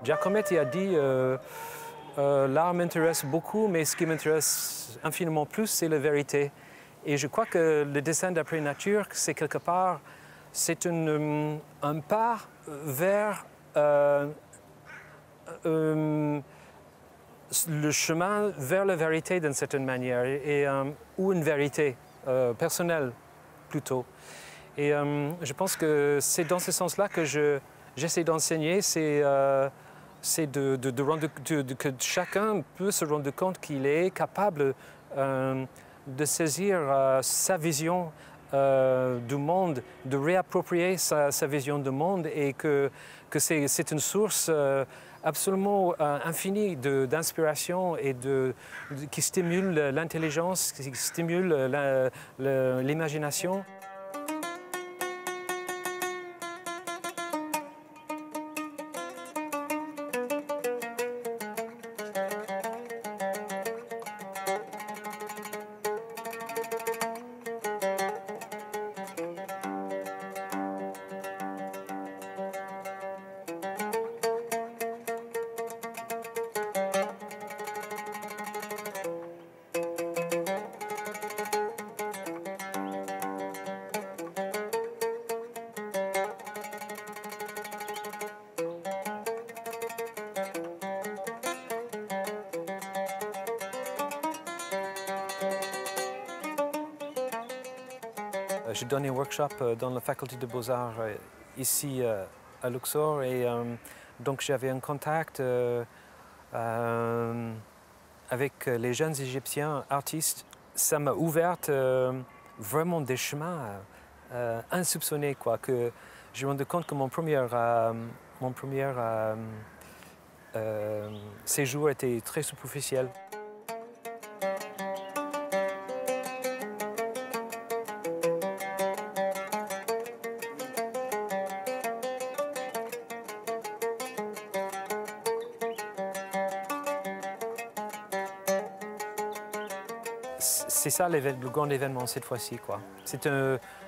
Giacometti a dit l'art m'intéresse beaucoup, mais ce qui m'intéresse infiniment plus, c'est la vérité. Et je crois que le dessin d'après nature, c'est quelque part, c'est un pas vers le chemin vers la vérité d'une certaine manière, ou une vérité personnelle plutôt. Et je pense que c'est dans ce sens-là que j'essaie d'enseigner, c'est que chacun peut se rendre compte qu'il est capable de saisir sa vision du monde, de réapproprier sa vision du monde et que c'est une source absolument infinie d'inspiration et qui stimule l'intelligence, qui stimule l'imagination. Je donne un workshop dans la faculté de Beaux-Arts ici à Luxor et donc j'avais un contact avec les jeunes Égyptiens artistes. Ça m'a ouvert vraiment des chemins insoupçonnés, quoi, que je me rends compte que mon premier séjour était très superficiel. C'est ça le grand événement cette fois-ci, quoi. C'est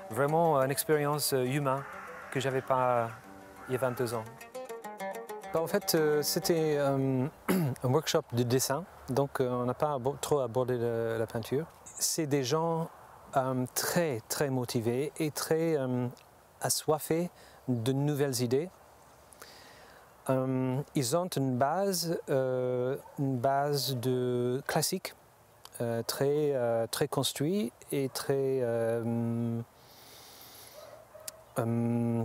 vraiment une expérience humaine que je n'avais pas il y a 22 ans. En fait, c'était un workshop de dessin, donc on n'a pas trop abordé la peinture. C'est des gens très, très motivés et très assoiffés de nouvelles idées. Ils ont une base de classique. Très construit et très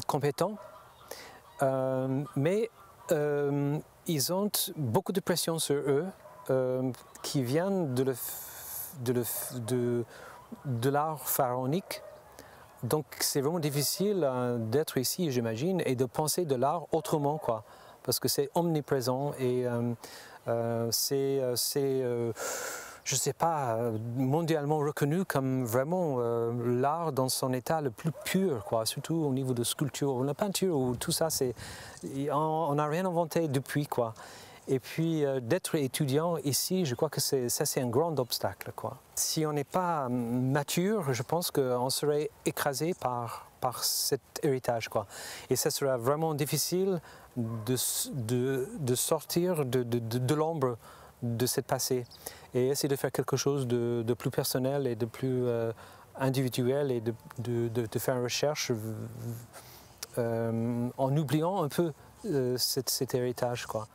compétent, mais ils ont beaucoup de pression sur eux qui viennent de l'art pharaonique. Donc c'est vraiment difficile d'être ici, j'imagine, et de penser de l'art autrement, quoi, parce que c'est omniprésent et je ne sais pas, mondialement reconnu comme vraiment l'art dans son état le plus pur, quoi, surtout au niveau de sculpture. La peinture, ou tout ça, on n'a rien inventé depuis, quoi. Et puis d'être étudiant ici, je crois que ça c'est un grand obstacle, quoi. Si on n'est pas mature, je pense qu'on serait écrasé par cet héritage, quoi. Et ça sera vraiment difficile de sortir de l'ombre de cette passé et essayer de faire quelque chose de plus personnel et de plus individuel et de faire une recherche en oubliant un peu cet héritage, quoi.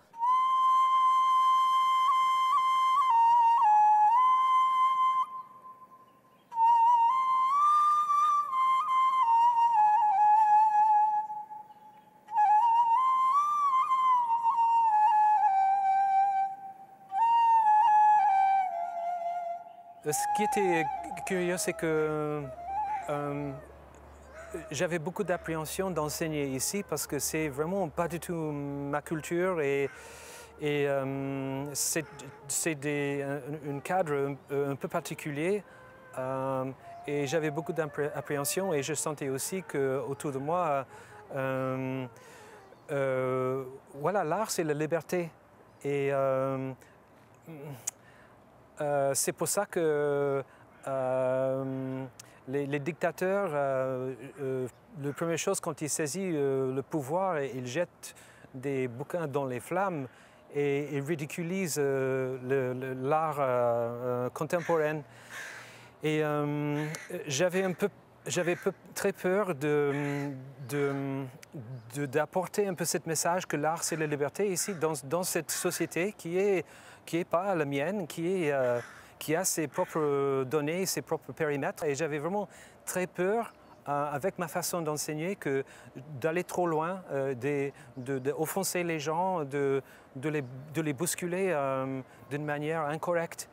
Ce qui était curieux, c'est que j'avais beaucoup d'appréhension d'enseigner ici parce que c'est vraiment pas du tout ma culture et c'est un cadre un peu particulier et j'avais beaucoup d'appréhension et je sentais aussi qu'autour de moi, voilà, l'art c'est la liberté et c'est pour ça que les dictateurs, la première chose quand ils saisissent le pouvoir, ils jettent des bouquins dans les flammes et ils ridiculisent l'art contemporain. Et j'avais très peur d'apporter un peu ce message que l'art c'est la liberté ici dans cette société qui est pas la mienne, qui a ses propres données, ses propres périmètres. Et j'avais vraiment très peur avec ma façon d'enseigner d'aller trop loin, d'offenser les gens, de les bousculer d'une manière incorrecte.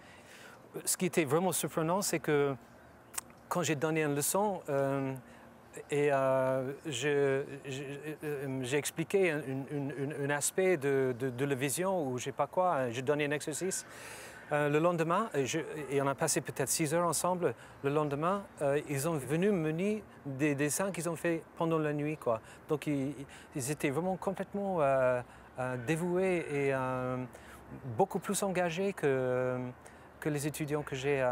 Ce qui était vraiment surprenant, c'est que quand j'ai donné une leçon j'ai expliqué un aspect de la vision ou je ne sais pas quoi, j'ai donné un exercice. Le lendemain, et on a passé peut-être 6 heures ensemble, le lendemain, ils sont venus me mener des dessins qu'ils ont fait pendant la nuit, quoi. Donc ils étaient vraiment complètement dévoués et beaucoup plus engagés que les étudiants que j'ai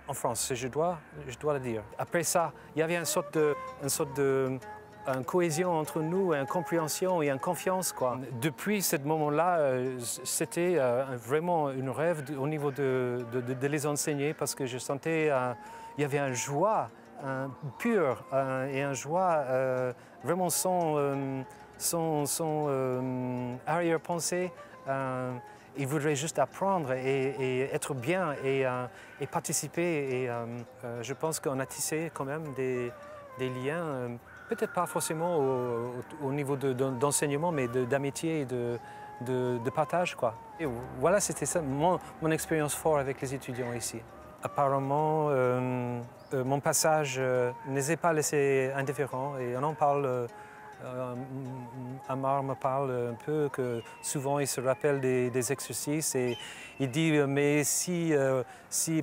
en France, je dois le dire. Après ça, il y avait une sorte de cohésion entre nous, une compréhension et une confiance, quoi. Depuis ce moment-là, c'était vraiment un rêve au niveau de les enseigner parce que je sentais il y avait une joie pure et une joie vraiment sans arrière-pensée. Ils voudraient juste apprendre et être bien et participer. Et je pense qu'on a tissé quand même des liens, peut-être pas forcément au niveau d'enseignement, mais d'amitié et de partage, quoi. Et voilà, c'était ça mon expérience forte avec les étudiants ici. Apparemment, mon passage ne les a pas laissés indifférents et on en parle. Amar me parle un peu que souvent il se rappelle des exercices et il dit mais si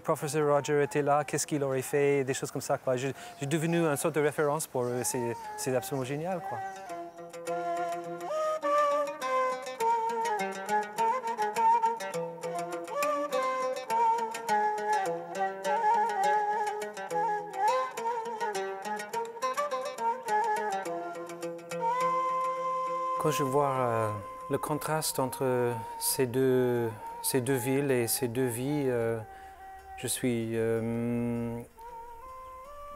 professeur Roger était là, qu'est-ce qu'il aurait fait, des choses comme ça, quoi. J'ai devenu une sorte de référence pour eux, c'est absolument génial, quoi. Quand je vois le contraste entre ces deux villes et ces deux vies, je suis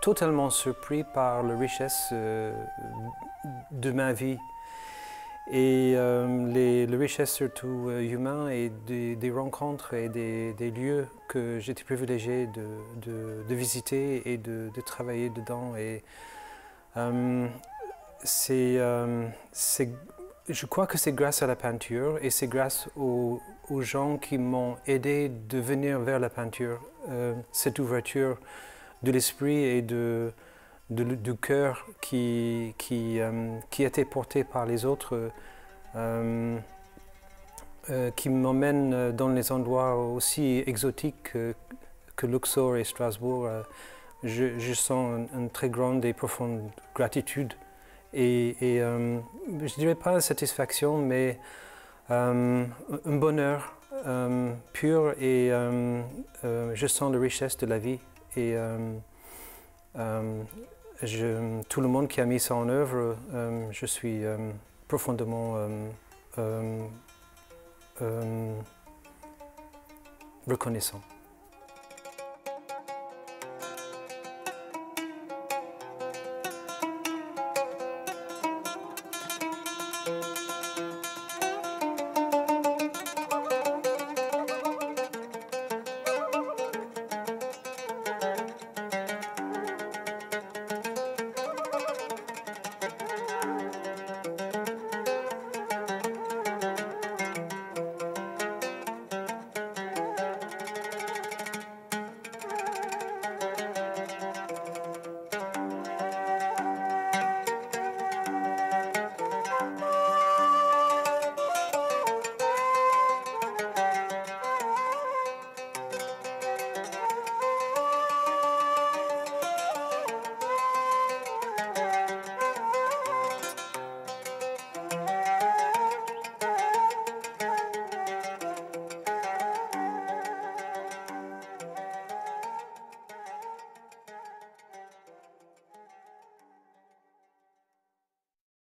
totalement surpris par la richesse de ma vie et la richesse surtout humaine et des rencontres et des lieux que j'étais privilégié de visiter et de travailler dedans. Et, je crois que c'est grâce à la peinture et c'est grâce aux gens qui m'ont aidé de venir vers la peinture, cette ouverture de l'esprit et du cœur qui était porté par les autres, qui m'emmène dans les endroits aussi exotiques que Luxor et Strasbourg. Je sens une très grande et profonde gratitude et je ne dirais pas une satisfaction, mais un bonheur pur et je sens la richesse de la vie. Et tout le monde qui a mis ça en œuvre, je suis profondément reconnaissant.